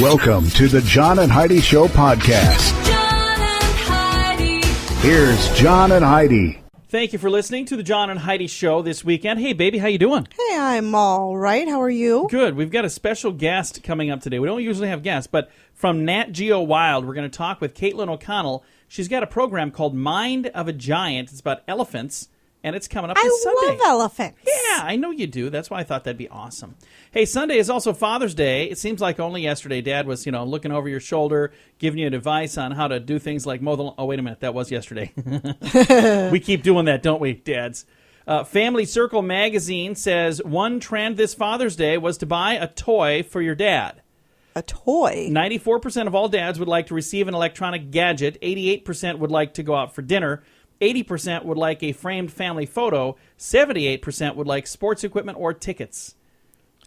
Welcome to the John and Heidi Show podcast. John and Heidi. Here's John and Heidi. Thank you for listening to the John and Heidi Show this weekend. Hey, baby, how you doing? Hey, I'm all right. How are you? Good. We've got a special guest coming up today. We don't usually have guests, but from Nat Geo Wild, we're going to talk with Caitlin O'Connell. She's got a program called Mind of a Giant. It's about elephants, and it's coming up this Sunday. I love elephants. Yeah, I know you do. That's why I thought that'd be awesome. Hey, Sunday is also Father's Day. It seems like only yesterday Dad was, looking over your shoulder, giving you advice on how to do things like mow the lawn. Oh, wait a minute. That was yesterday. We keep doing that, don't we, Dads? Family Circle magazine says one trend this Father's Day was to buy a toy for your dad. A toy? 94% of all dads would like to receive an electronic gadget. 88% would like to go out for dinner. 80% would like a framed family photo. 78% would like sports equipment or tickets.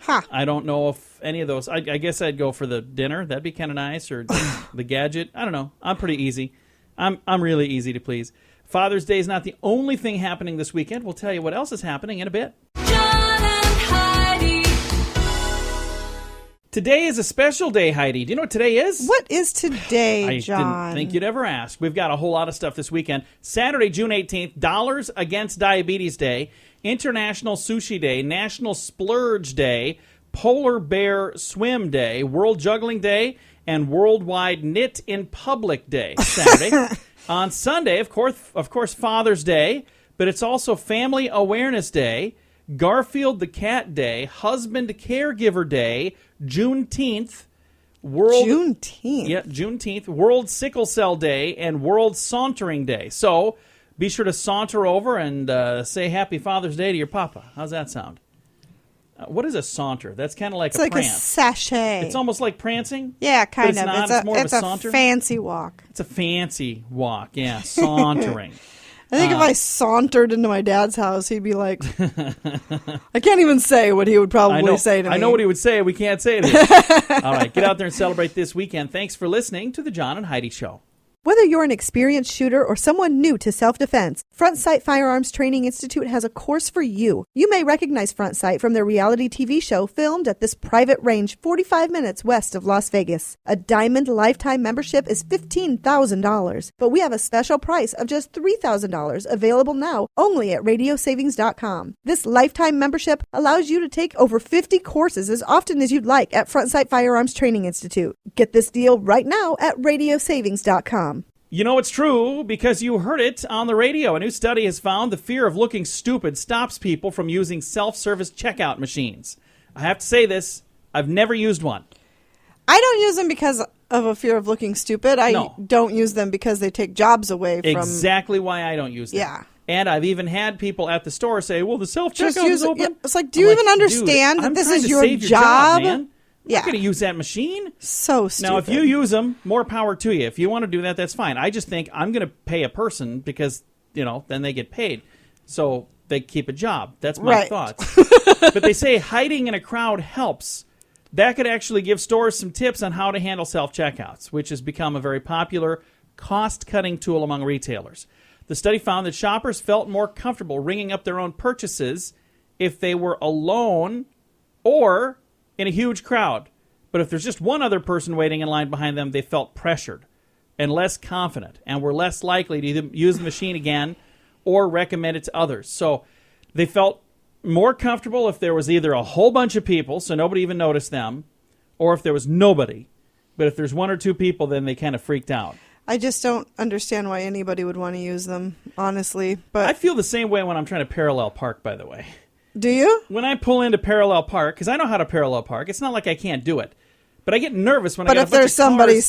Huh. I don't know if any of those. I guess I'd go for the dinner. That'd be kind of nice. Or the gadget. I don't know. I'm pretty easy. I'm really easy to please. Father's Day is not the only thing happening this weekend. We'll tell you what else is happening in a bit. John and Heidi. Today is a special day, Heidi. Do you know what today is? What is today, John? I didn't think you'd ever ask. We've got a whole lot of stuff this weekend. Saturday, June 18th, Dollars Against Diabetes Day, International Sushi Day, National Splurge Day, Polar Bear Swim Day, World Juggling Day, and Worldwide Knit in Public Day, Saturday. On Sunday, of course, Father's Day, but it's also Family Awareness Day, Garfield the Cat Day, Husband Caregiver Day, Juneteenth, Juneteenth, World Sickle Cell Day, and World Sauntering Day. So be sure to saunter over and say Happy Father's Day to your papa. How's that sound? What is a saunter? That's kind of like it's a like prance. It's like a sashay. It's almost like prancing? Yeah, kind but of. It's more of a saunter? Fancy walk. It's a fancy walk, yeah, sauntering. I think if I sauntered into my dad's house, he'd be like, I can't even say what he would probably say to me. I know what he would say. We can't say it here. All right, get out there and celebrate this weekend. Thanks for listening to the John and Heidi Show. Whether you're an experienced shooter or someone new to self-defense, Front Sight Firearms Training Institute has a course for you. You may recognize Front Sight from their reality TV show filmed at this private range 45 minutes west of Las Vegas. A Diamond lifetime membership is $15,000, but we have a special price of just $3,000 available now only at radiosavings.com. This lifetime membership allows you to take over 50 courses as often as you'd like at Front Sight Firearms Training Institute. Get this deal right now at radiosavings.com. You know it's true because you heard it on the radio. A new study has found the fear of looking stupid stops people from using self-service checkout machines. I have to say this, I've never used one. I don't use them because of a fear of looking stupid. I don't use them because they take jobs away from... Exactly why I don't use them. Yeah. And I've even had people at the store say, well, the self-checkout is open. Yeah. It's like, do you even understand that this is your job? Man. I'm not going to use that machine. So stupid. Now, if you use them, more power to you. If you want to do that, that's fine. I just think I'm going to pay a person because, then they get paid. So they keep a job. That's my thoughts. But they say hiding in a crowd helps. That could actually give stores some tips on how to handle self-checkouts, which has become a very popular cost-cutting tool among retailers. The study found that shoppers felt more comfortable ringing up their own purchases if they were alone or in a huge crowd. But if there's just one other person waiting in line behind them, they felt pressured and less confident and were less likely to either use the machine again or recommend it to others. So they felt more comfortable if there was either a whole bunch of people, so nobody even noticed them, or if there was nobody. But if there's one or two people, then they kind of freaked out. I just don't understand why anybody would want to use them, honestly. But I feel the same way when I'm trying to parallel park, by the way. Do you? When I pull into parallel park, because I know how to parallel park, it's not like I can't do it. But I get nervous when I got a bunch of cars. But if there's somebody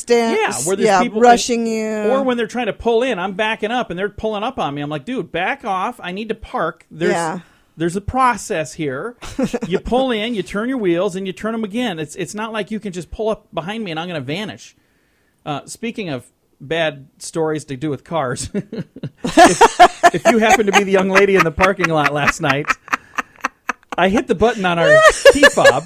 where there's people rushing you. Or when they're trying to pull in, I'm backing up and they're pulling up on me. I'm like, dude, back off. I need to park. There's a process here. You pull in, you turn your wheels, and you turn them again. It's not like you can just pull up behind me and I'm going to vanish. Speaking of bad stories to do with cars, if you happen to be the young lady in the parking lot last night, I hit the button on our key fob.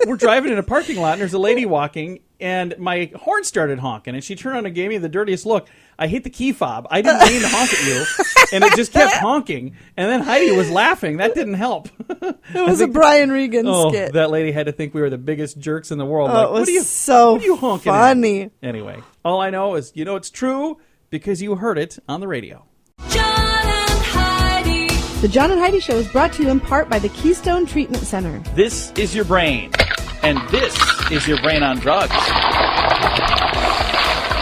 We're driving in a parking lot, and there's a lady walking, and my horn started honking, and she turned around and gave me the dirtiest look. I hit the key fob. I didn't mean to honk at you, and it just kept honking. And then Heidi was laughing. That didn't help. It was a Brian Regan Oh, skit. that lady had to think we were the biggest jerks in the world. Oh, Like, it was what are you, so what are you honking at? funny. Anyway, all I know is, it's true because you heard it on the radio. John and Heidi. The John and Heidi Show is brought to you in part by the Keystone Treatment Center. This is your brain, and this is your brain on drugs.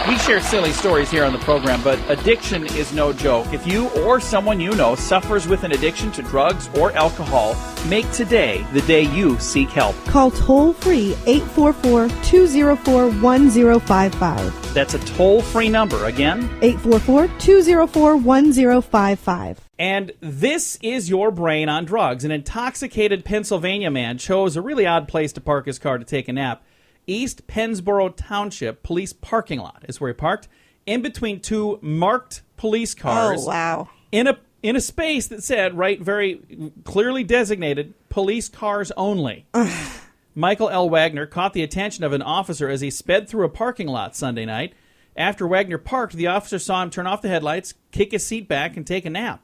We share silly stories here on the program, but addiction is no joke. If you or someone you know suffers with an addiction to drugs or alcohol, make today the day you seek help. Call toll-free 844-204-1055. That's a toll-free number. Again, 844-204-1055. and this is your brain on drugs. An intoxicated Pennsylvania man chose a really odd place to park his car to take a nap. East Pennsboro Township Police parking lot is where he parked, in between two marked police cars. Oh, wow. In a space that said, very clearly designated, police cars only. Michael L. Wagner caught the attention of an officer as he sped through a parking lot Sunday night. After Wagner parked, the officer saw him turn off the headlights, kick his seat back, and take a nap.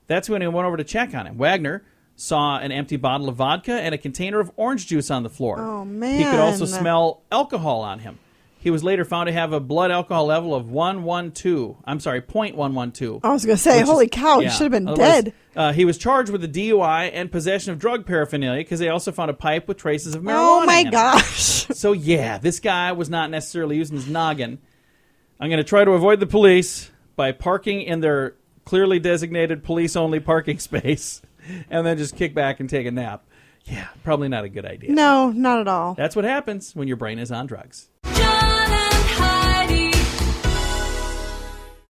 That's when he went over to check on him. Wagner saw an empty bottle of vodka and a container of orange juice on the floor. Oh, man. He could also smell alcohol on him. He was later found to have a blood alcohol level of 0.112. I was going to say, holy cow, you should have been dead. He was charged with a DUI and possession of drug paraphernalia because they also found a pipe with traces of marijuana Oh, my in it. gosh. So, yeah, this guy was not necessarily using his noggin. I'm going to try to avoid the police by parking in their clearly designated police-only parking space and then just kick back and take a nap. Yeah, probably not a good idea. No, not at all. That's what happens when your brain is on drugs. John and Heidi.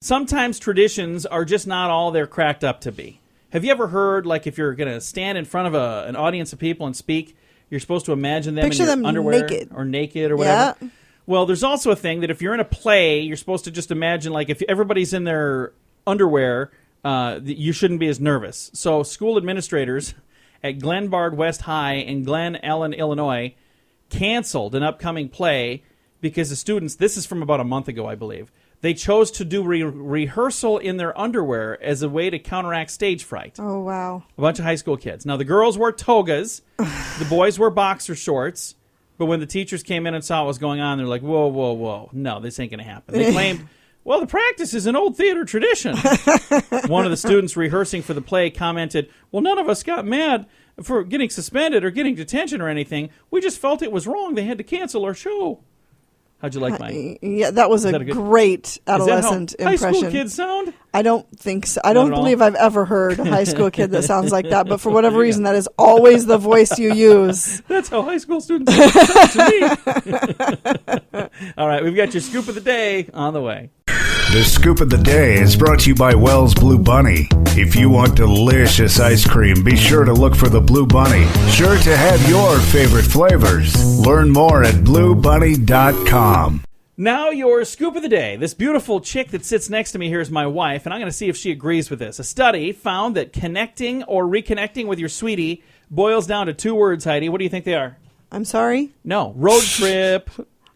Sometimes traditions are just not all they're cracked up to be. Have you ever heard, like, if you're going to stand in front of an audience of people and speak, you're supposed to imagine them Picture in your them underwear naked. or naked or whatever? Yeah. Well, there's also a thing that if you're in a play, you're supposed to just imagine, like, if everybody's in their underwear, you shouldn't be as nervous. So school administrators at Glenbard West High in Glen Ellen, Illinois, canceled an upcoming play because the students, this is from about a month ago, I believe, they chose to do rehearsal in their underwear as a way to counteract stage fright. Oh, wow. A bunch of high school kids. Now, the girls wore togas, the boys wore boxer shorts, but when the teachers came in and saw what was going on, they're like, whoa, whoa, whoa. No, this ain't going to happen. They claimed, well, the practice is an old theater tradition. One of the students rehearsing for the play commented, well, none of us got mad for getting suspended or getting detention or anything. We just felt it was wrong. They had to cancel our show. How'd you like mine? Yeah, that was a great adolescent Is that how impression. high school kids sound? I don't think so. I Not don't at all? believe I've ever heard a high school kid that sounds like that, but for whatever reason, that is always the voice you use. That's how high school students sound to me. All right, we've got your scoop of the day on the way. The Scoop of the Day is brought to you by Wells Blue Bunny. If you want delicious ice cream, be sure to look for the Blue Bunny. Sure to have your favorite flavors. Learn more at bluebunny.com. Now your scoop of the day. This beautiful chick that sits next to me here is my wife, and I'm going to see if she agrees with this. A study found that connecting or reconnecting with your sweetie boils down to two words, Heidi. What do you think they are? I'm sorry? No. Road trip.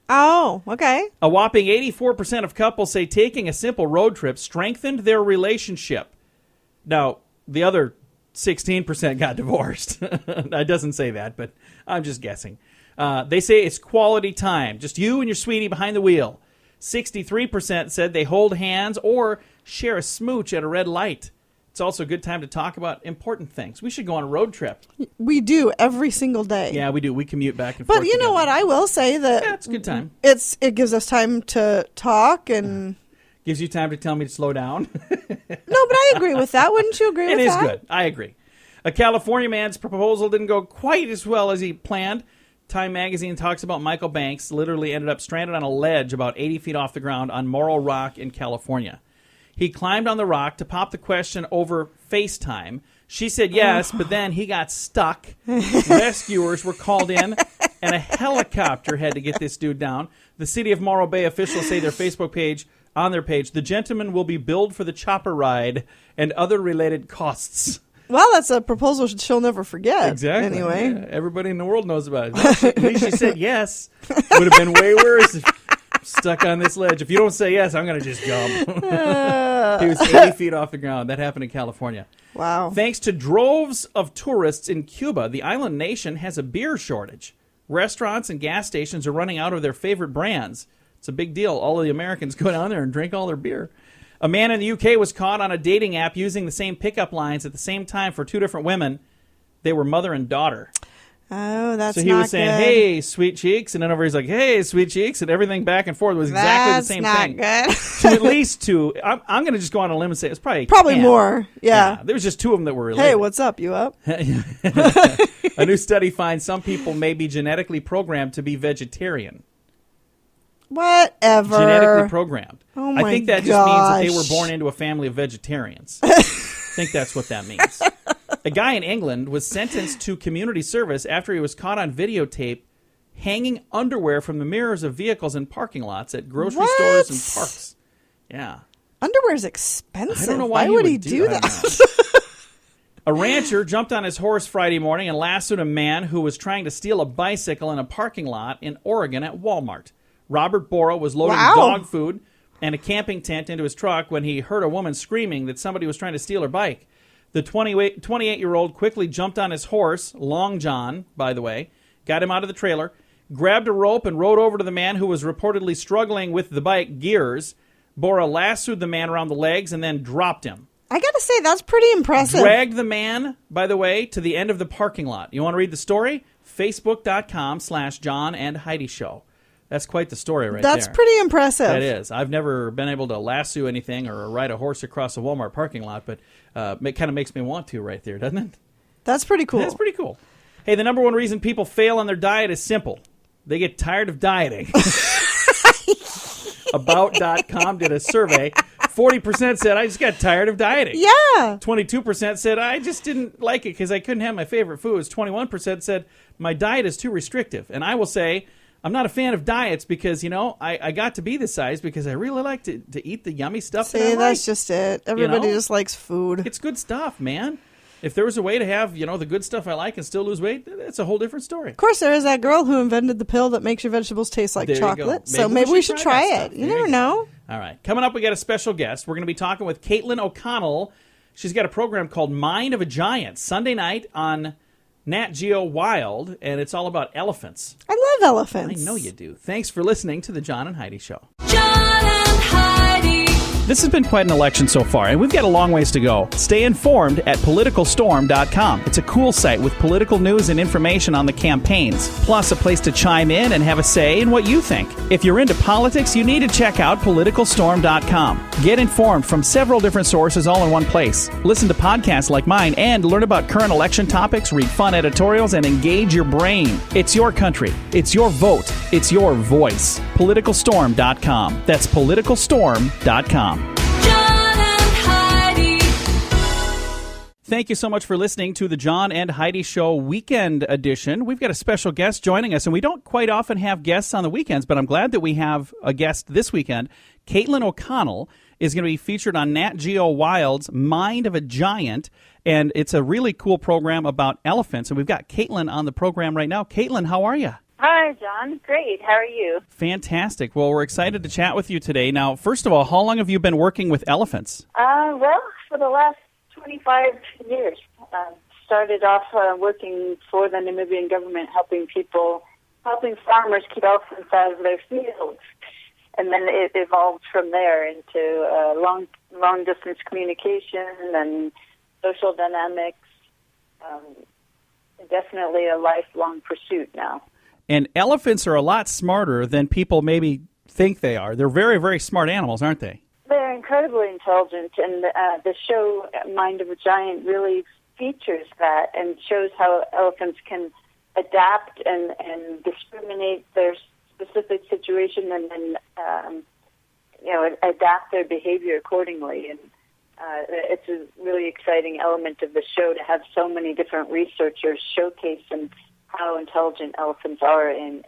Oh, okay. A whopping 84% of couples say taking a simple road trip strengthened their relationship. Now, the other 16% got divorced. It doesn't say that, but I'm just guessing. They say it's quality time, just you and your sweetie behind the wheel. 63% said they hold hands or share a smooch at a red light. It's also a good time to talk about important things. We should go on a road trip. We do every single day. Yeah, we do. We commute back and forth. But you know what? I will say that Yeah, it's a good time. it gives us time to talk and... Gives you time to tell me to slow down. No, but I agree with that. Wouldn't you agree It with is that? good. I agree. A California man's proposal didn't go quite as well as he planned. Time magazine talks about Michael Banks literally ended up stranded on a ledge about 80 feet off the ground on Morro Rock in California. He climbed on the rock to pop the question over FaceTime. She said yes, but then he got stuck. Rescuers were called in, and a helicopter had to get this dude down. The city of Morro Bay officials say on their page, the gentleman will be billed for the chopper ride and other related costs. Well, that's a proposal she'll never forget. Exactly. Anyway. Yeah, everybody in the world knows about it. Well, at least she said yes. Would have been way worse if stuck on this ledge. If you don't say yes, I'm going to just jump. He was 80 feet off the ground. That happened in California. Wow. Thanks to droves of tourists in Cuba, the island nation has a beer shortage. Restaurants and gas stations are running out of their favorite brands. It's a big deal. All of the Americans go down there and drink all their beer. A man in the UK was caught on a dating app using the same pickup lines at the same time for two different women. They were mother and daughter. Oh, that's not good. So he was saying, hey, sweet cheeks, and then over he's like, hey, sweet cheeks, and everything back and forth was exactly the same thing. That's not To at least two. I'm going to just go on a limb and say it was probably 10. more. Yeah. There was just two of them that were related. Hey, what's up? You up? A new study finds some people may be genetically programmed to be vegetarian. Whatever. Genetically programmed. Oh my I think that just means that they were gosh. born into a family of vegetarians. I think that's what that means. A guy in England was sentenced to community service after he was caught on videotape hanging underwear from the mirrors of vehicles in parking lots at grocery stores and parks. Yeah. Underwear's expensive. I don't know why would he he do I don't that? A rancher jumped on his horse Friday morning and lassoed a man who was trying to steal a bicycle in a parking lot in Oregon at Walmart. Robert Bora was loading dog food and a camping tent into his truck when he heard a woman screaming that somebody was trying to steal her bike. The 28-year-old quickly jumped on his horse, Long John, by the way, got him out of the trailer, grabbed a rope and rode over to the man who was reportedly struggling with the bike gears. Bora lassoed the man around the legs and then dropped him. I got to say, that's pretty impressive. Dragged the man, by the way, to the end of the parking lot. You want to read the story? Facebook.com/John and Heidi Show. That's quite the story right there. That's pretty impressive. That is. I've never been able to lasso anything or ride a horse across a Walmart parking lot, but it kind of makes me want to right there, doesn't it? That's pretty cool. That's pretty cool. Hey, the number one reason people fail on their diet is simple. They get tired of dieting. About.com did a survey. 40% said, I just got tired of dieting. Yeah. 22% said, I just didn't like it because I couldn't have my favorite foods. 21% said, my diet is too restrictive. And I will say, I'm not a fan of diets because, I got to be this size because I really like to eat the yummy stuff that I like. That's just it. Everybody just likes food. It's good stuff, man. If there was a way to have, the good stuff I like and still lose weight, that's a whole different story. Of course, there is that girl who invented the pill that makes your vegetables taste like There you go. chocolate. So maybe we should try that it. stuff. You There never go. know. All right. Coming up, we got a special guest. We're going to be talking with Caitlin O'Connell. She's got a program called Mind of a Giant, Sunday night on Nat Geo Wild, and it's all about elephants. I love elephants. I know you do. Thanks for listening to the John and Heidi Show. John and Heidi. This has been quite an election so far, and we've got a long ways to go. Stay informed at politicalstorm.com. It's a cool site with political news and information on the campaigns, plus a place to chime in and have a say in what you think. If you're into politics, you need to check out politicalstorm.com. Get informed from several different sources all in one place. Listen to podcasts like mine and learn about current election topics, read fun editorials, and engage your brain. It's your country. It's your vote. It's your voice. Politicalstorm.com. That's politicalstorm.com. John and Heidi. Thank you so much for listening to the John and Heidi Show Weekend Edition. We've got a special guest joining us, and we don't quite often have guests on the weekends, but I'm glad that we have a guest this weekend. Caitlin O'Connell is going to be featured on Nat Geo Wild's Mind of a Giant, and it's a really cool program about elephants, and we've got Caitlin on the program right now. Caitlin, how are you? Hi, John. Great. How are you? Fantastic. Well, we're excited to chat with you today. Now, first of all, how long have you been working with elephants? Well, for the last 25 years. Started off working for the Namibian government, helping farmers keep elephants out of their fields. And then it evolved from there into long-distance communication and social dynamics. Definitely a lifelong pursuit now. And elephants are a lot smarter than people maybe think they are. They're very, very smart animals, aren't they? They're incredibly intelligent, and the show Mind of a Giant really features that and shows how elephants can adapt and discriminate their specific situation and then adapt their behavior accordingly. And it's a really exciting element of the show to have so many different researchers showcasing how intelligent elephants are in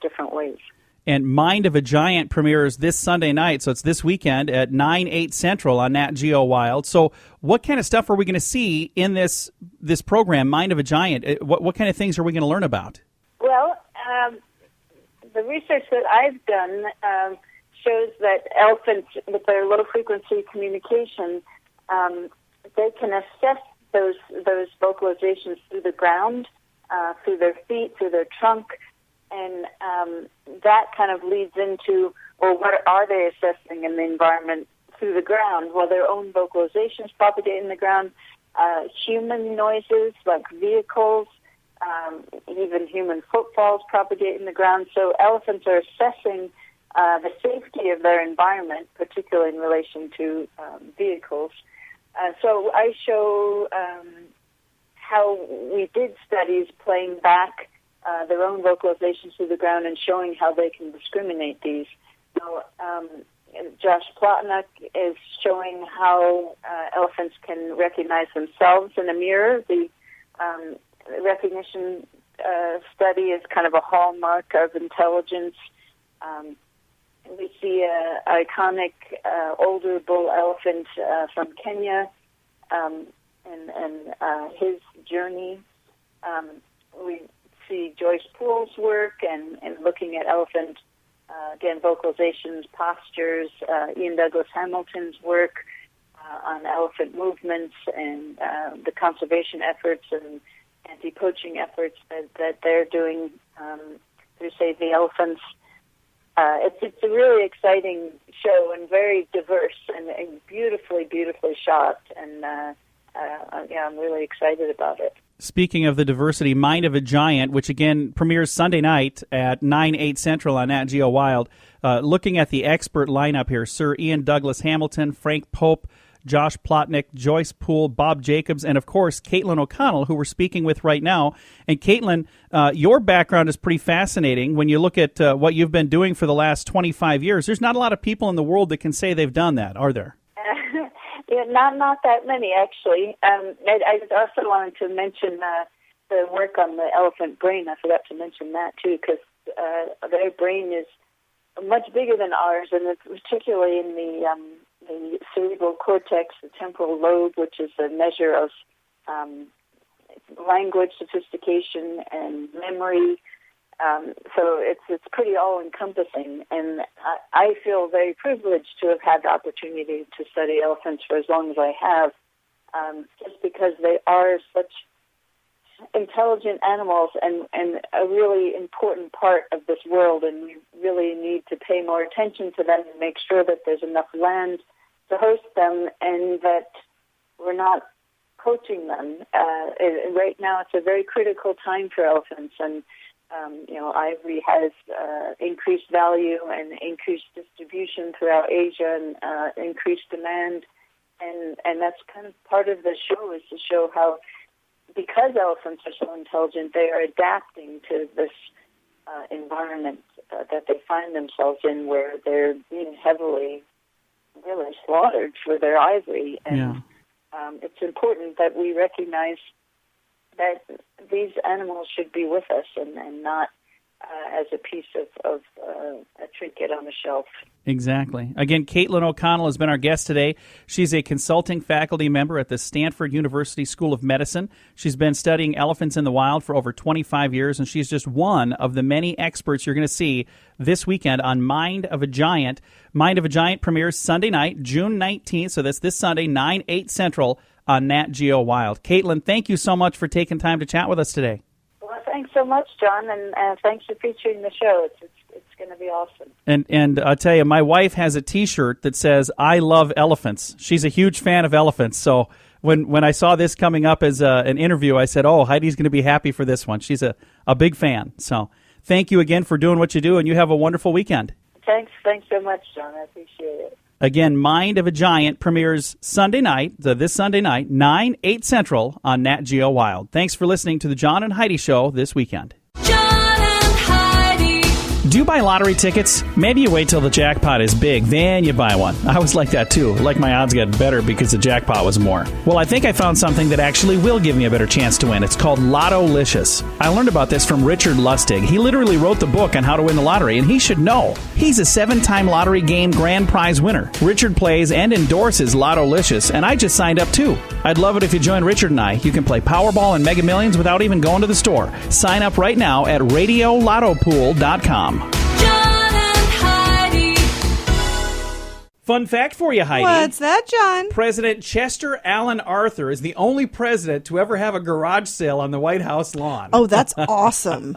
different ways. And Mind of a Giant premieres this Sunday night, so it's this weekend at 9/8 Central on Nat Geo Wild. So what kind of stuff are we going to see in this program, Mind of a Giant? What kind of things are we going to learn about? Well, the research that I've done shows that elephants, with their low-frequency communication, they can assess those vocalizations through the ground, through their feet, through their trunk, and that kind of leads into, well, what are they assessing in the environment through the ground? Well, their own vocalizations propagate in the ground, human noises like vehicles, even human footfalls propagate in the ground. So elephants are assessing the safety of their environment, particularly in relation to vehicles. So I show how we did studies playing back their own vocalizations through the ground and showing how they can discriminate these. So Josh Plotnick is showing how elephants can recognize themselves in a mirror. The recognition study is kind of a hallmark of intelligence. We see an iconic older bull elephant from Kenya and his journey. We see Joyce Poole's work and looking at elephant, again, vocalizations, postures, Ian Douglas Hamilton's work on elephant movements and the conservation efforts and anti-poaching efforts that they're doing to save the elephants. It's a really exciting show and very diverse and beautifully shot, and I'm really excited about it. Speaking of the diversity, Mind of a Giant, which again premieres Sunday night at 9/8 Central on Nat Geo Wild. Looking at the expert lineup here, Sir Ian Douglas Hamilton, Frank Pope, Josh Plotnick, Joyce Poole, Bob Jacobs, and of course Caitlin O'Connell, who we're speaking with right now. And Caitlin, your background is pretty fascinating. When you look at what you've been doing for the last 25 years, there's not a lot of people in the world that can say they've done that, are there? Yeah, not that many, actually. I also wanted to mention the work on the elephant brain. I forgot to mention that, too, because their brain is much bigger than ours, and it's particularly in the cerebral cortex, the temporal lobe, which is a measure of language sophistication and memory. So it's pretty all-encompassing, and I feel very privileged to have had the opportunity to study elephants for as long as I have, just because they are such intelligent animals and a really important part of this world, and we really need to pay more attention to them and make sure that there's enough land to host them and that we're not poaching them. Right now it's a very critical time for elephants, and ivory has increased value and increased distribution throughout Asia and increased demand, and that's kind of part of the show, is to show how, because elephants are so intelligent, they are adapting to this environment that they find themselves in, where they're being heavily really slaughtered for their ivory. And it's important that we recognize that these animals should be with us and not as a piece of a trinket on the shelf. Exactly. Again, Caitlin O'Connell has been our guest today. She's a consulting faculty member at the Stanford University School of Medicine. She's been studying elephants in the wild for over 25 years, and she's just one of the many experts you're going to see this weekend on Mind of a Giant. Mind of a Giant premieres Sunday night, June 19th, so that's this Sunday, 9/8 Central on Nat Geo Wild. Caitlin, thank you so much for taking time to chat with us today. Well, thanks so much, John, and thanks for featuring the show. It's going to be awesome. And I'll tell you, my wife has a T-shirt that says, "I love elephants." She's a huge fan of elephants, so when I saw this coming up as an interview, I said, "Oh, Heidi's going to be happy for this one." She's a big fan. So thank you again for doing what you do, and you have a wonderful weekend. Thanks so much, John. I appreciate it. Again, Mind of a Giant premieres Sunday night, this Sunday night, 9/8 Central on Nat Geo Wild. Thanks for listening to the John and Heidi Show this weekend. John and Heidi. Do you buy lottery tickets? Maybe you wait till the jackpot is big, then you buy one. I was like that too. Like my odds got better because the jackpot was more. Well, I think I found something that actually will give me a better chance to win. It's called Lotto-licious. I learned about this from Richard Lustig. He literally wrote the book on how to win the lottery, and he should know. He's a 7-time lottery game grand prize winner. Richard plays and endorses Lotto-licious, and I just signed up too. I'd love it if you join Richard and I. You can play Powerball and Mega Millions without even going to the store. Sign up right now at RadioLottoPool.com. John and Heidi. Fun fact for you, Heidi. What's that, John? President Chester Alan Arthur is the only president to ever have a garage sale on the White House lawn. Oh, that's awesome.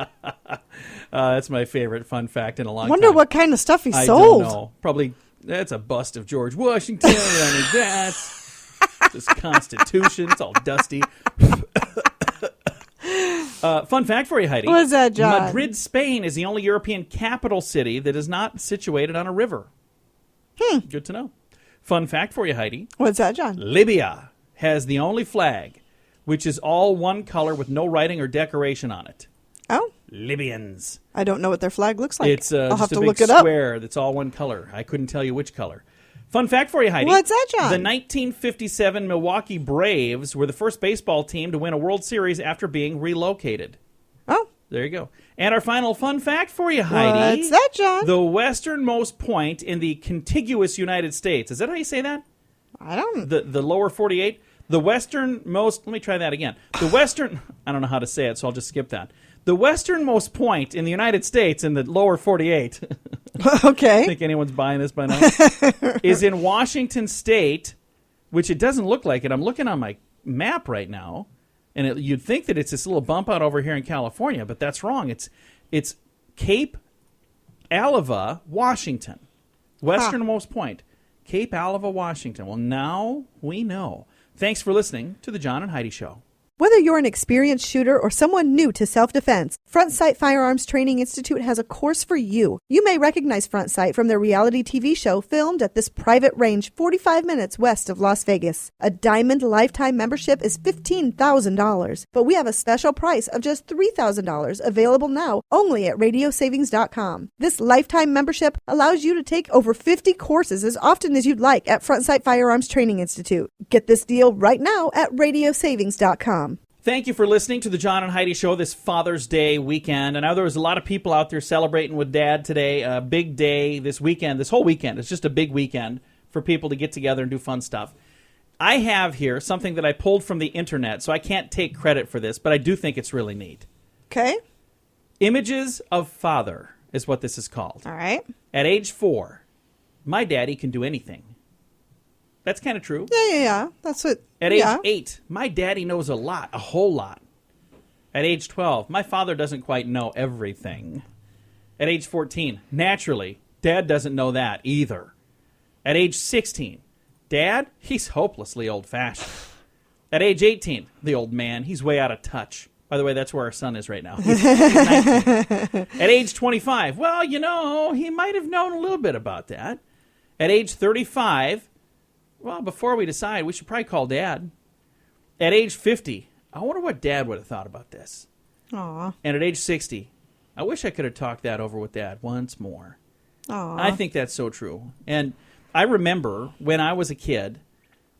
That's my favorite fun fact in a long time. Wonder what kind of stuff he I sold. don't know. Probably, that's a bust of George Washington. I mean, that's this Constitution. It's all dusty. Fun fact for you, Heidi. What's that, John? Madrid, Spain is the only European capital city that is not situated on a river. Good to know. Fun fact for you, Heidi. What's that, John? Libya has the only flag which is all one color with no writing or decoration on it. Oh, Libyans. I don't know what their flag looks like. It's I'll just have a to big look it up. square that's all one color. I couldn't tell you which color. Fun fact for you, Heidi. What's that, John? The 1957 Milwaukee Braves were the first baseball team to win a World Series after being relocated. Oh, There you go. And our final fun fact for you, Heidi. what's that, John? The westernmost point in the contiguous United States. Is that how you say that? I don't. The lower 48? The westernmost, let me try that again. The western, I don't know how to say it, so I'll just skip that. The westernmost point in the United States in the lower 48, Okay. I think anyone's buying this by now, is in Washington State, which it doesn't look like it. I'm looking on my map right now, and you'd think that it's this little bump out over here in California, but that's wrong. It's Cape Alava, Washington. Westernmost point. Cape Alava, Washington. Well, now we know. Thanks for listening to the John and Heidi Show. Whether you're an experienced shooter or someone new to self-defense, Front Sight Firearms Training Institute has a course for you. You may recognize Front Sight from their reality TV show filmed at this private range 45 minutes west of Las Vegas. A Diamond Lifetime membership is $15,000, but we have a special price of just $3,000 available now only at radiosavings.com. This lifetime membership allows you to take over 50 courses as often as you'd like at Front Sight Firearms Training Institute. Get this deal right now at radiosavings.com. Thank you for listening to the John and Heidi Show this Father's Day weekend. I know there was a lot of people out there celebrating with Dad today. A big day this weekend, this whole weekend. It's just a big weekend for people to get together and do fun stuff. I have here something that I pulled from the internet, so I can't take credit for this, but I do think it's really neat. Okay. Images of Father is what this is called. All right. At age 4, my daddy can do anything. That's kind of true. Yeah. That's what. At age 8, my daddy knows a lot, a whole lot. At age 12, my father doesn't quite know everything. At age 14, naturally, Dad doesn't know that either. At age 16, Dad, he's hopelessly old-fashioned. At age 18, the old man, he's way out of touch. By the way, that's where our son is right now. He's 19. At age 25, well, you know, he might have known a little bit about that. At age 35, well, before we decide, we should probably call Dad. At age 50, I wonder what Dad would have thought about this. Aw. And at age 60, I wish I could have talked that over with Dad once more. Aw. I think that's so true. And I remember when I was a kid,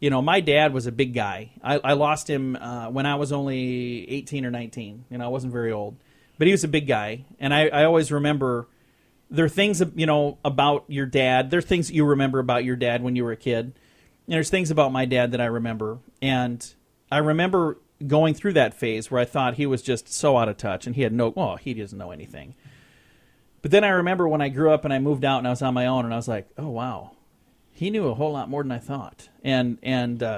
you know, my dad was a big guy. I lost him when I was only 18 or 19. You know, I wasn't very old. But he was a big guy. And I always remember there are things, you know, about your dad. There are things you remember about your dad when you were a kid. And there's things about my dad that I remember. And I remember going through that phase where I thought he was just so out of touch and he doesn't know anything. But then I remember when I grew up and I moved out and I was on my own and I was like, oh, wow, he knew a whole lot more than I thought. And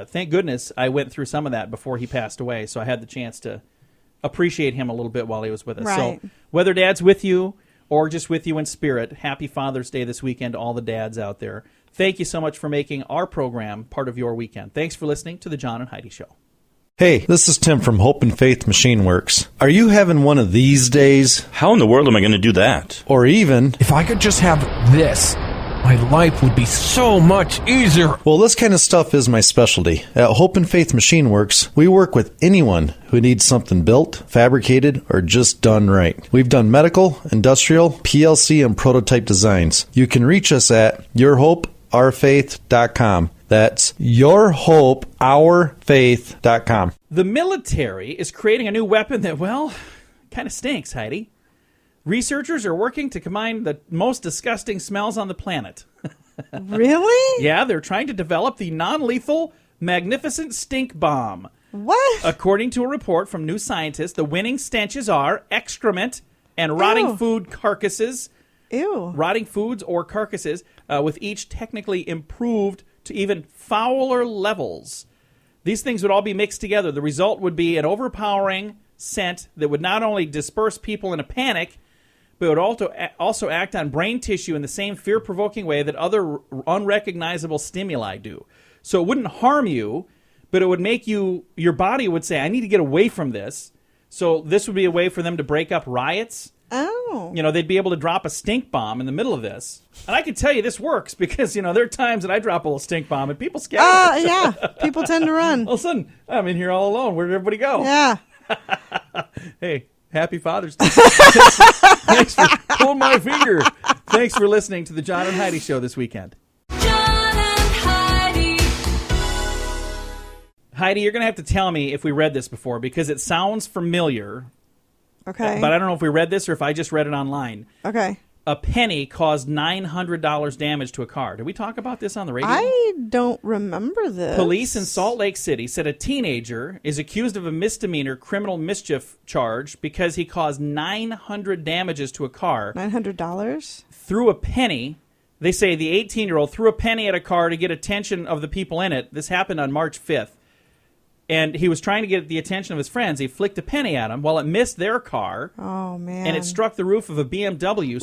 thank goodness I went through some of that before he passed away. So I had the chance to appreciate him a little bit while he was with us. Right. So whether Dad's with you or just with you in spirit, happy Father's Day this weekend to all the dads out there. Thank you so much for making our program part of your weekend. Thanks for listening to the John and Heidi Show. Hey, this is Tim from Hope and Faith Machine Works. Are you having one of these days? How in the world am I going to do that? Or even, If I could just have this, My life would be so much easier. Well, this kind of stuff is my specialty. At Hope and Faith Machine Works, we work with anyone who needs something built, fabricated, or just done right. We've done medical, industrial, PLC, and prototype designs. You can reach us at yourhopeourfaith.com. That's yourhopeourfaith.com. The military is creating a new weapon that, well, kind of stinks, Heidi. Researchers are working to combine the most disgusting smells on the planet. Really? Yeah, they're trying to develop the non-lethal Magnificent Stink Bomb. What? According to a report from New Scientist, the winning stenches are excrement and rotting Ew. food carcasses. Ew. Rotting foods or carcasses, with each technically improved to even fouler levels. These things would all be mixed together. The result would be an overpowering scent that would not only disperse people in a panic, but would also act on brain tissue in the same fear-provoking way that other unrecognizable stimuli do. So it wouldn't harm you, but it would make your body would say, I need to get away from this. So this would be a way for them to break up riots. Oh. You know, they'd be able to drop a stink bomb in the middle of this. And I can tell you this works because, there are times that I drop a little stink bomb and people scatter. Yeah. People tend to run. All of a sudden, I'm in here all alone. Where did everybody go? Yeah. Hey, happy Father's Day. Thanks for pulling my finger. Thanks for listening to the John and Heidi Show this weekend. John and Heidi. Heidi, you're going to have to tell me if we read this before because it sounds familiar. Okay. But I don't know if we read this or if I just read it online. Okay. A penny caused $900 damage to a car. Did we talk about this on the radio? I don't remember this. Police in Salt Lake City said a teenager is accused of a misdemeanor criminal mischief charge because he caused $900 damages to a car. $900? Threw a penny. They say the 18-year-old threw a penny at a car to get attention of the people in it. This happened on March 5th. And he was trying to get the attention of his friends. He flicked a penny at them. Well, it missed their car. Oh, man. And it struck the roof of a BMW,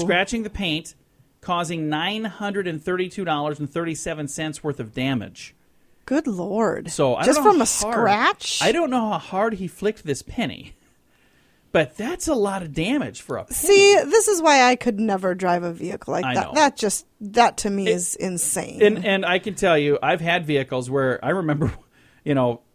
scratching the paint, causing $932.37 worth of damage. Good Lord. So I just don't know from a how hard- scratch? I don't know how hard he flicked this penny. But that's a lot of damage for a penny. See, this is why I could never drive a vehicle like I that. know. That to me is insane. And I can tell you, I've had vehicles where I remember,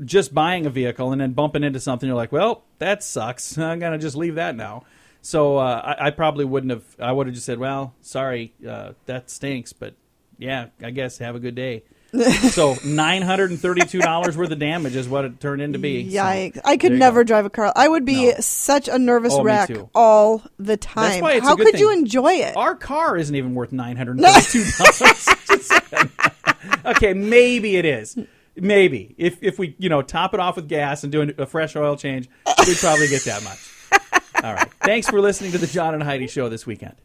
just buying a vehicle and then bumping into something. You're like, well, that sucks. I'm going to just leave that now. So I probably wouldn't have. I would have just said, well, sorry, that stinks. But yeah, I guess have a good day. So $932 worth of damage is what it turned into be. Yikes. So, I could there you never go. drive a car. I would be such a nervous Oh, me wreck too. all the time. That's why it's How a good could thing. you enjoy it? Our car isn't even worth $932. Okay, maybe it is. Maybe. If we, top it off with gas and do a fresh oil change, we'd probably get that much. All right. Thanks for listening to the John and Heidi Show this weekend.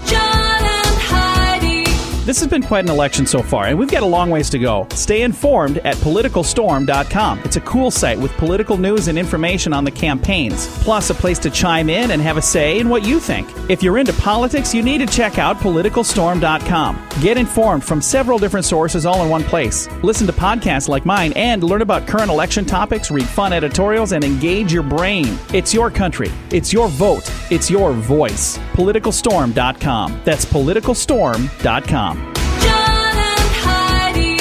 John and Heidi. This has been quite an election so far, and we've got a long ways to go. Stay informed at politicalstorm.com. It's a cool site with political news and information on the campaigns, plus a place to chime in and have a say in what you think. If you're into politics, you need to check out politicalstorm.com. Get informed from several different sources all in one place. Listen to podcasts like mine and learn about current election topics, read fun editorials, and engage your brain. It's your country. It's your vote. It's your voice. Politicalstorm.com. That's politicalstorm.com. John and Heidi.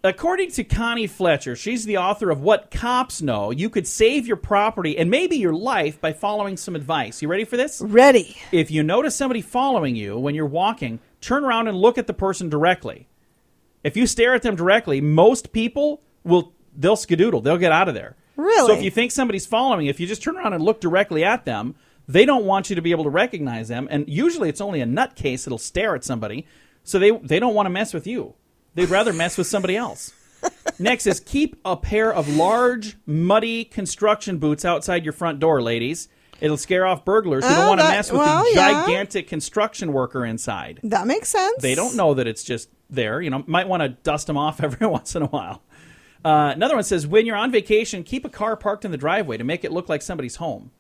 According to Connie Fletcher, she's the author of What Cops Know, you could save your property and maybe your life by following some advice. You ready for this? Ready. If you notice somebody following you when you're walking, turn around and look at the person directly. If you stare at them directly, most people they'll skedoodle. They'll get out of there. Really? So if you think somebody's following, if you just turn around and look directly at them, they don't want you to be able to recognize them. And usually it's only a nutcase that'll stare at somebody. So they don't want to mess with you. They'd rather mess with somebody else. Next is keep a pair of large, muddy construction boots outside your front door, ladies. It'll scare off burglars who don't want to mess with the gigantic construction worker inside. That makes sense. They don't know that it's just there. Might want to dust them off every once in a while. Another one says, when you're on vacation, keep a car parked in the driveway to make it look like somebody's home.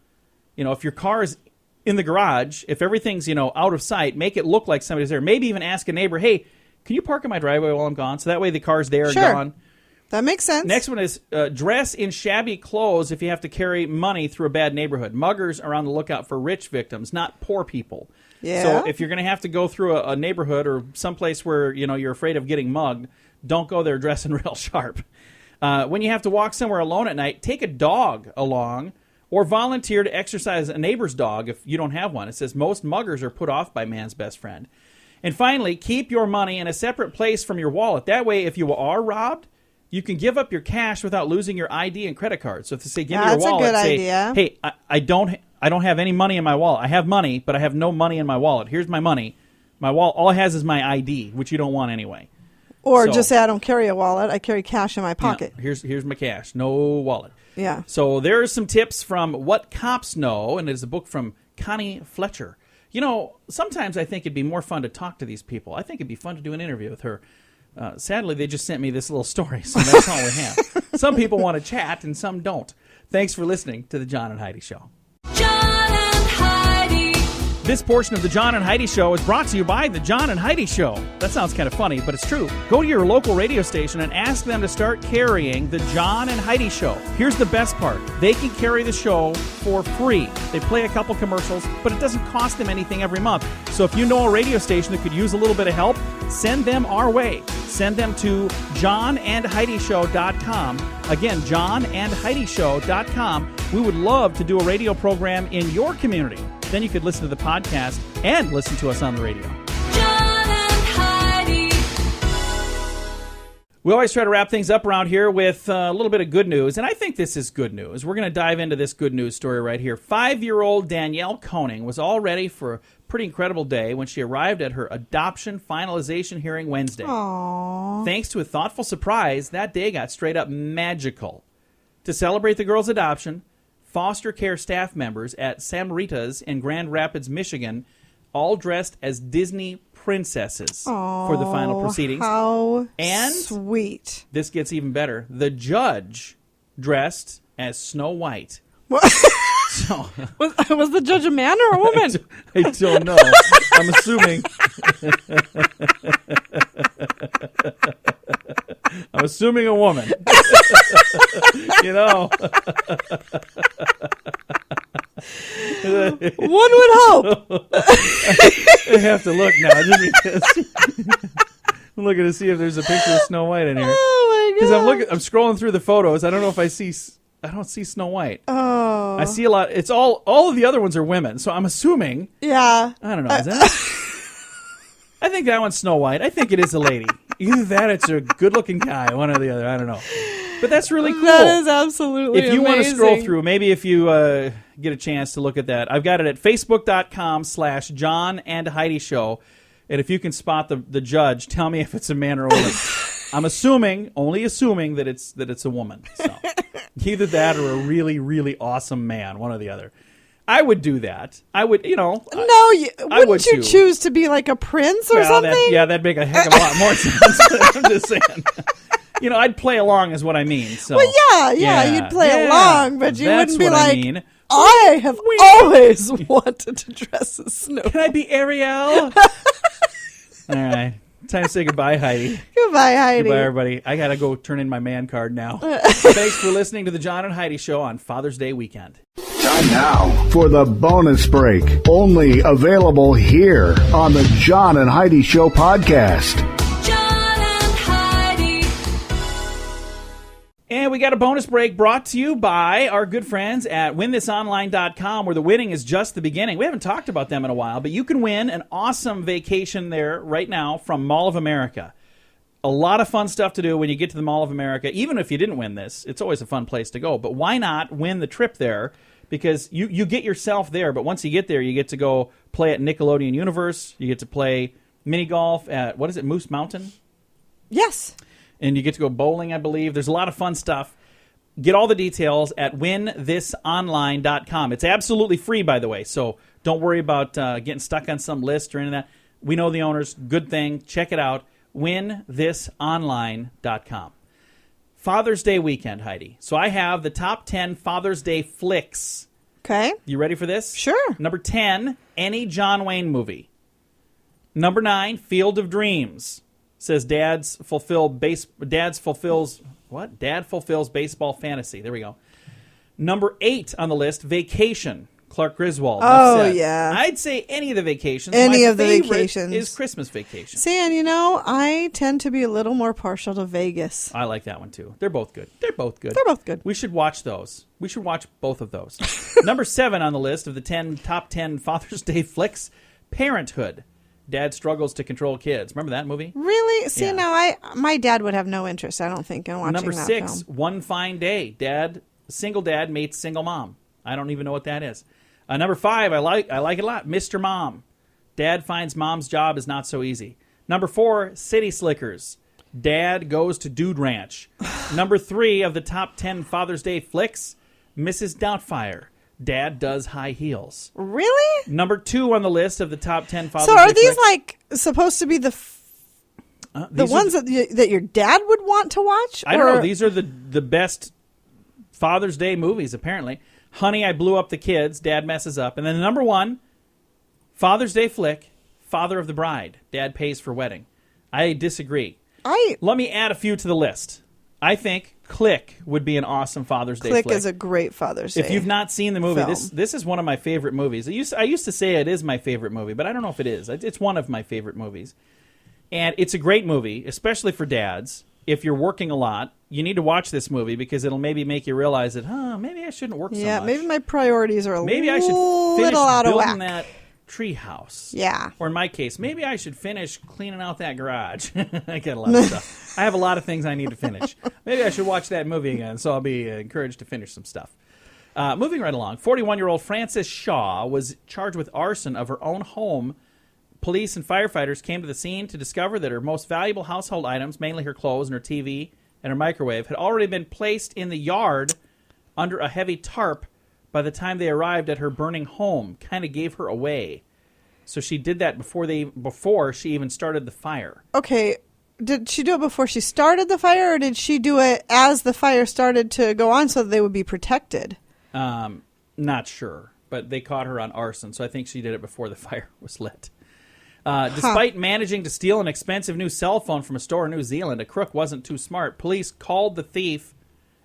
If your car is in the garage, if everything's, out of sight, make it look like somebody's there. Maybe even ask a neighbor, hey, can you park in my driveway while I'm gone? So that way the car's there and gone. That makes sense. Next one is dress in shabby clothes if you have to carry money through a bad neighborhood. Muggers are on the lookout for rich victims, not poor people. Yeah. So if you're going to have to go through a neighborhood or someplace where you're afraid of getting mugged, don't go there dressing real sharp. When you have to walk somewhere alone at night, take a dog along or volunteer to exercise a neighbor's dog if you don't have one. It says most muggers are put off by man's best friend. And finally, keep your money in a separate place from your wallet. That way, if you are robbed, you can give up your cash without losing your ID and credit card. So if they say, give me your wallet, that's a good say, idea. hey, I don't have any money in my wallet. I have money, but I have no money in my wallet. Here's my money. My wallet, all it has is my ID, which you don't want anyway. Or So- just say, I don't carry a wallet. I carry cash in my pocket. Yeah, here's my cash. No wallet. Yeah. So there are some tips from What Cops Know, and it's a book from Connie Fletcher. Sometimes I think it'd be more fun to talk to these people. I think it'd be fun to do an interview with her. Sadly, they just sent me this little story, so that's all we have. Some people want to chat, and some don't. Thanks for listening to The John and Heidi Show. John and Heidi. This portion of The John and Heidi Show is brought to you by The John and Heidi Show. That sounds kind of funny, but it's true. Go to your local radio station and ask them to start carrying The John and Heidi Show. Here's the best part. They can carry the show for free. They play a couple commercials, but it doesn't cost them anything every month. So if you know a radio station that could use a little bit of help, send them our way. Send them to johnandheidishow.com. Again, johnandheidishow.com. We would love to do a radio program in your community. Then you could listen to the podcast and listen to us on the radio. John and Heidi. We always try to wrap things up around here with a little bit of good news, and I think this is good news. We're going to dive into this good news story right here. 5-year-old Danielle Koning was all ready for a pretty incredible day when she arrived at her adoption finalization hearing Wednesday. Aww. Thanks to a thoughtful surprise, that day got straight up magical. To celebrate the girl's adoption, foster care staff members at Samaritas in Grand Rapids, Michigan, all dressed as Disney princesses for the final proceedings. How And sweet. this gets even better. The judge dressed as Snow White. So, Was the judge a man or a woman? I don't know. I'm assuming. I'm assuming a woman. One would hope. I have to look now just because I'm looking to see if there's a picture of Snow White in here. Oh my Because god. I'm scrolling through the photos. I don't know if I don't see Snow White. Oh. I see a lot. It's all of the other ones are women. So I'm assuming. Yeah. I don't know. Is that? I think that one's Snow White. I think it is a lady. Either that, or it's a good-looking guy. One or the other. I don't know. But that's really cool. That is absolutely If you want to amazing. scroll through, maybe if you get a chance to look at that, I've got it at facebook.com/John and Heidi Show. And if you can spot the judge, tell me if it's a man or a woman. I'm only assuming that it's a woman. So either that or a really, really awesome man, one or the other. I would do that. I would, No, I would wouldn't you too. choose to be like a prince or something? That'd make a heck of a lot more sense. I'm just saying. I'd play along is what I mean. So. Well, yeah, you'd play along, but you that's wouldn't be what like, I mean. I have always wanted to dress as Snow. Can I be Ariel? All right. Time to say goodbye, Heidi. Goodbye, Heidi. Goodbye, everybody. I got to go turn in my man card now. Thanks for listening to the John and Heidi Show on Father's Day weekend. Time now for the bonus break. Only available here on the John and Heidi Show podcast. John and Heidi. And we got a bonus break brought to you by our good friends at winthisonline.com, where the winning is just the beginning. We haven't talked about them in a while, but you can win an awesome vacation there right now from Mall of America. A lot of fun stuff to do when you get to the Mall of America. Even if you didn't win this, it's always a fun place to go. But why not win the trip there? Because you get yourself there, but once you get there, you get to go play at Nickelodeon Universe. You get to play mini golf at, what is it, Moose Mountain? Yes. And you get to go bowling, I believe. There's a lot of fun stuff. Get all the details at winthisonline.com. It's absolutely free, by the way, so don't worry about getting stuck on some list or any of that. We know the owners. Good thing. Check it out. winthisonline.com. Father's Day weekend, Heidi. So I have the top 10 Father's Day flicks. Okay. You ready for this? Sure. Number 10, any John Wayne movie. Number 9, Field of Dreams. Says Dad fulfills baseball fantasy. There we go. Number 8 on the list, Vacation. Clark Griswold. Oh, Enough said. yeah. I'd say any of the vacations. Any My of the favorite vacations. is Christmas Vacation. See, and you know, I tend to be a little more partial to Vegas. I like that one too. They're both good. They're both good. They're both good. We should watch those. We should watch both of those. Number 7 on the list of the top 10 Father's Day flicks, Parenthood. Dad struggles to control kids. Remember that movie? Really? See, Yeah. now my dad would have no interest, I don't think, in watching Number that 6, film. One Fine Day. Single dad meets single mom. I don't even know what that is. Number 5, I like it a lot. Mr. Mom. Dad finds mom's job is not so easy. Number 4, City Slickers. Dad goes to Dude Ranch. Number 3 of the top 10 Father's Day flicks, Mrs. Doubtfire. Dad does high heels. Really? Number 2 on the list of the top 10 Father's So Day are these flicks. like supposed to be the These are ones that your dad would want to watch? I don't know. Or- These are the best Father's Day movies, apparently. Honey, I Blew Up the Kids. Dad messes up. And then number 1, Father's Day flick, Father of the Bride. Dad pays for wedding. I disagree. Let me add a few to the list. I think Click would be an awesome Father's Day Click flick. is a great Father's Day. If you've not seen the movie, film. this is one of my favorite movies. I used to say it is my favorite movie, but I don't know if it is. It's one of my favorite movies. And it's a great movie, especially for dads. If you're working a lot, you need to watch this movie because it'll maybe make you realize that, maybe I shouldn't work so much. maybe my priorities are Maybe I should finish little out of building whack. that tree house. Yeah. Or in my case, maybe I should finish cleaning out that garage. I got a lot of stuff. I have a lot of things I need to finish. Maybe I should watch that movie again, so I'll be encouraged to finish some stuff. Moving right along, 41-year-old Frances Shaw was charged with arson of her own home. Police and firefighters came to the scene to discover that her most valuable household items, mainly her clothes and her TV and her microwave, had already been placed in the yard under a heavy tarp by the time they arrived at her burning home. Kind of gave her away. So she did that before she even started the fire. Okay, did she do it before she started the fire, or did she do it as the fire started to go on so that they would be protected? Not sure, but they caught her on arson, so I think she did it before the fire was lit. Despite managing to steal an expensive new cell phone from a store in New Zealand, a crook wasn't too smart. Police called the thief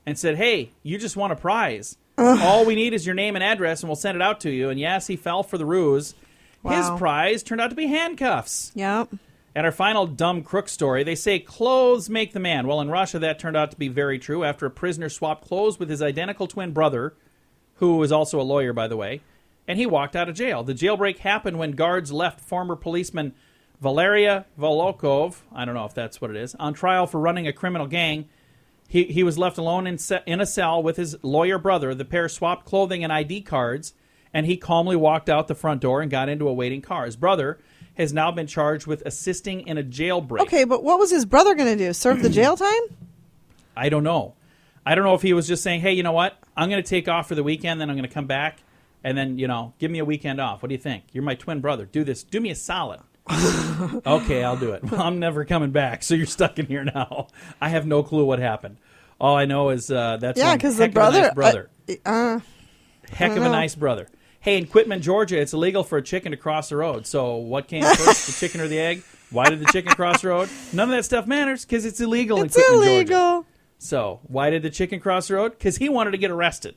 and said, "Hey, you just won a prize. All we need is your name and address, and we'll send it out to you." And yes, he fell for the ruse. Wow. His prize turned out to be handcuffs. Yep. And our final dumb crook story, they say clothes make the man. Well, in Russia, that turned out to be very true after a prisoner swapped clothes with his identical twin brother, who was also a lawyer, by the way, and he walked out of jail. The jailbreak happened when guards left former policeman Valeria Volokov, I don't know if that's what it is, on trial for running a criminal gang. He was left alone in a cell with his lawyer brother. The pair swapped clothing and ID cards, and he calmly walked out the front door and got into a waiting car. His brother has now been charged with assisting in a jailbreak. Okay, but what was his brother going to do? Serve the jail time? I don't know. I don't know if he was just saying, hey, you know what? I'm going to take off for the weekend, then I'm going to come back, and then, give me a weekend off. What do you think? You're my twin brother. Do this. Do me a solid. Okay, I'll do it. Well, I'm never coming back, so you're stuck in here now. I have no clue what happened. All I know is that's because one the heck of a brother. nice brother. Heck of a know. nice brother. Hey, in Quitman, Georgia, it's illegal for a chicken to cross the road. So what came first, the chicken or the egg? Why did the chicken cross the road? None of that stuff matters because it's illegal It's in Quitman, illegal. Georgia. So why did the chicken cross the road? Because he wanted to get arrested.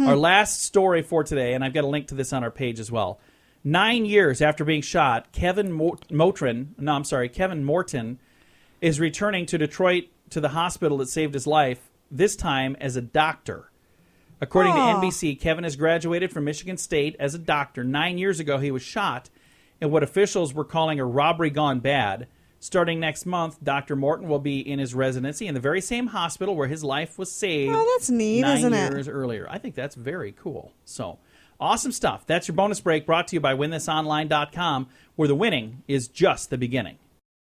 Our last story for today, and I've got a link to this on our page as well. 9 years after being shot, Kevin Morton is returning to Detroit to the hospital that saved his life, this time as a doctor. According to NBC, Kevin has graduated from Michigan State as a doctor. 9 years ago, he was shot in what officials were calling a robbery gone bad. Starting next month, Dr. Morton will be in his residency in the very same hospital where his life was saved. Oh, that's neat, isn't it? 9 years earlier. I think that's very cool. So, awesome stuff. That's your bonus break brought to you by WinThisOnline.com, where the winning is just the beginning.